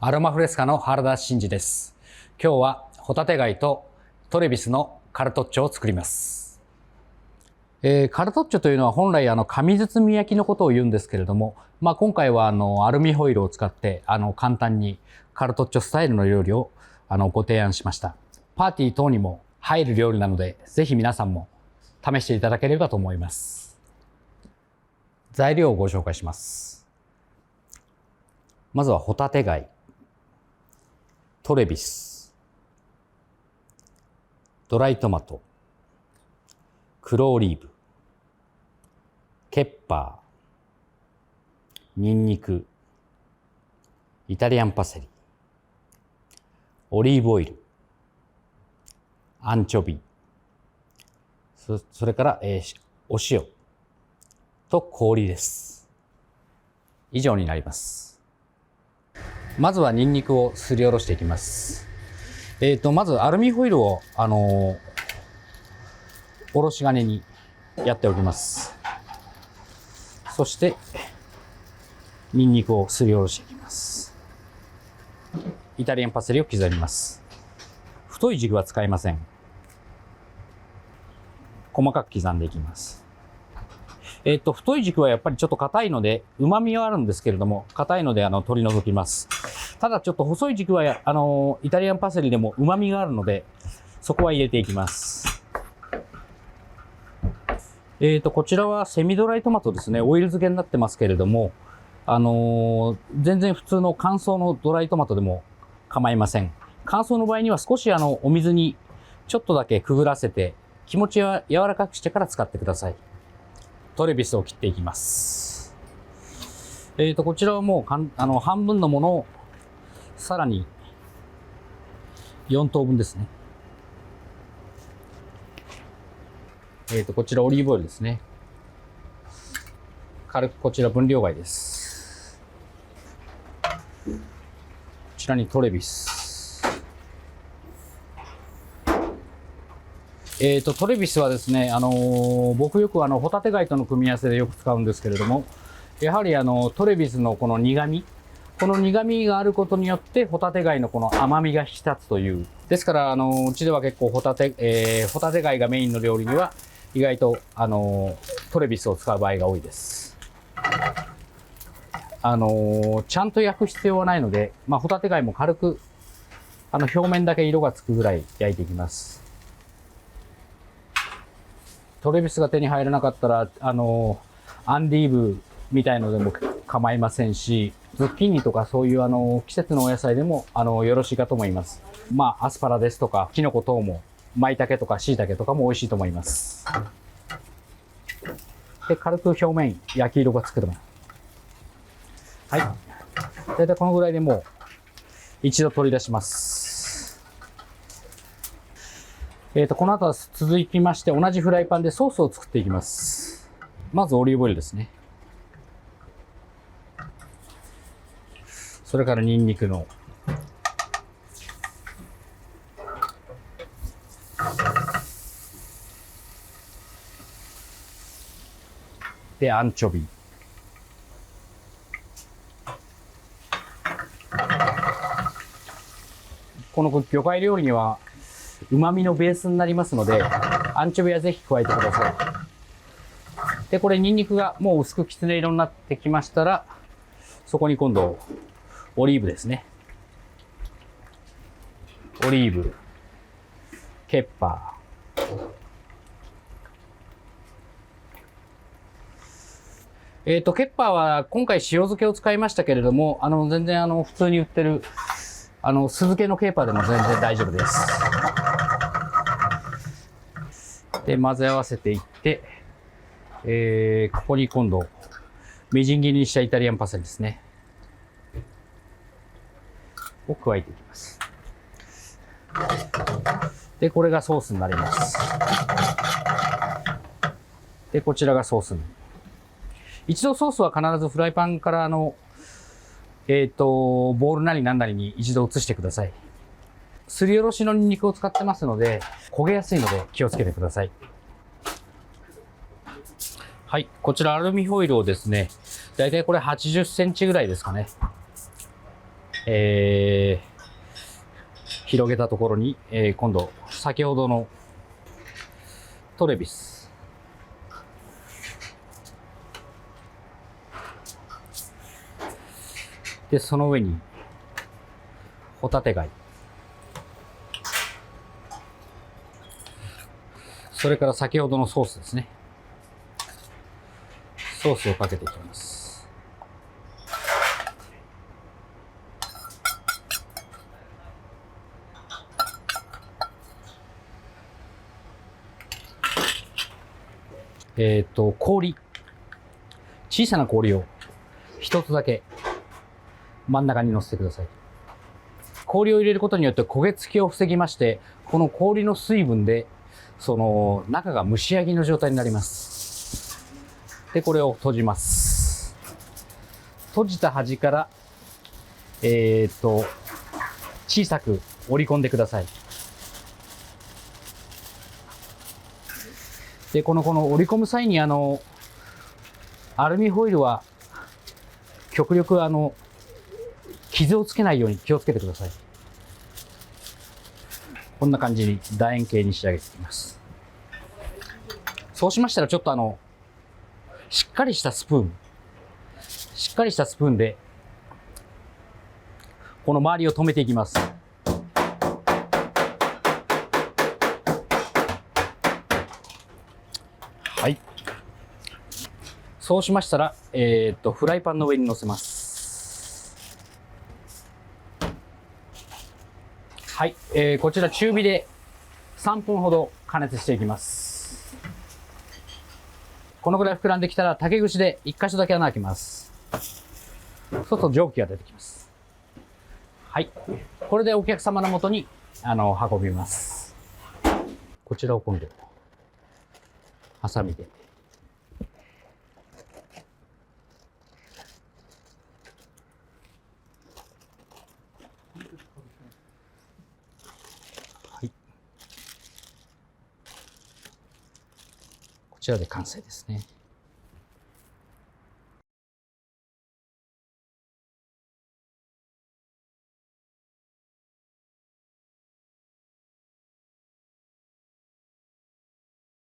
アロマフレスカの原田真二です。今日はホタテ貝とトレビスのカルトッチョを作ります。カルトッチョというのは本来紙包み焼きのことを言うんですけれども、今回はアルミホイルを使って簡単にカルトッチョスタイルの料理をご提案しました。パーティー等にも入る料理なので、ぜひ皆さんも試していただければと思います。材料をご紹介します。まずはホタテ貝、トレビス、ドライトマト、黒オリーブ、ケッパー、ニンニク、イタリアンパセリ、オリーブオイル、アンチョビ、それから、お塩と氷です。以上になります。まずはニンニクをすりおろしていきます。まずアルミホイルをおろし金にやっておきます。そしてニンニクをすりおろしていきます。イタリアンパセリを刻みます。太い軸は使いません。細かく刻んでいきます。太い軸はやっぱりちょっと硬いので、旨味はあるんですけれども、硬いので取り除きます。ただちょっと細い軸はイタリアンパセリでも旨味があるので、そこは入れていきます。こちらはセミドライトマトですね。オイル漬けになってますけれども、全然普通の乾燥のドライトマトでも構いません。乾燥の場合には少しお水にちょっとだけくぐらせて、気持ちは柔らかくしてから使ってください。トレビスを切っていきます。こちらはもう半分のものをさらに4等分ですね。こちらオリーブオイルですね。軽くこちら分量外です。こちらにトレビス。トレビスはですね、僕よくホタテ貝との組み合わせでよく使うんですけれども、やはりトレビスのこの苦味、この苦味があることによってホタテ貝のこの甘みが引き立つという。ですから、うちでは結構ホタテ貝がメインの料理には意外とトレビスを使う場合が多いです。ちゃんと焼く必要はないので、ホタテ貝も軽く表面だけ色がつくぐらい焼いていきます。トレビスが手に入らなかったらアンディーブみたいのでも構いませんし、ズッキーニとかそういう季節のお野菜でもよろしいかと思います。アスパラですとかキノコ等も舞茸とか椎茸とかも美味しいと思います。で、軽く表面焼き色がつくと思います。はい。大体このぐらいでもう一度取り出します。この後は続きまして同じフライパンでソースを作っていきます。まずオリーブオイルですね。それからニンニクのでアンチョビ、この魚介料理には旨味のベースになりますので、アンチョビはぜひ加えてください。で、これニンニクがもう薄くきつね色になってきましたら、そこに今度オリーブですね。オリーブ、ケッパー。ケッパーは今回塩漬けを使いましたけれども、全然普通に売ってる酢漬けのケッパーでも全然大丈夫です。で、混ぜ合わせていって、ここに今度みじん切りにしたイタリアンパセリですねを加えていきます。で、これがソースになります。で、こちらがソースに。一度ソースは必ずフライパンからボウルなりなんなりに一度移してください。すりおろしのニンニクを使ってますので、焦げやすいので気をつけてください。はい、こちらアルミホイルをですね、だいたいこれ80センチぐらいですかね。広げたところに、今度先ほどのトレビス、でその上にホタテ貝、それから先ほどのソースですね。ソースをかけていきます。氷。小さな氷を一つだけ真ん中に乗せてください。氷を入れることによって焦げ付きを防ぎまして、この氷の水分で、その中が蒸し焼きの状態になります。で、これを閉じます。閉じた端から、小さく折り込んでください。で、この折り込む際にアルミホイルは極力傷をつけないように気をつけてください。こんな感じに楕円形に仕上げていきます。そうしましたらちょっとしっかりしたスプーンでこの周りを留めていきます。はい。そうしましたら、フライパンの上に乗せます。はい。こちら中火で3分ほど加熱していきます。このぐらい膨らんできたら竹串で1箇所だけ穴開けます。そうすると蒸気が出てきます。はい。これでお客様の元に運びます。こちらを今度ハサミでこちらで完成ですね。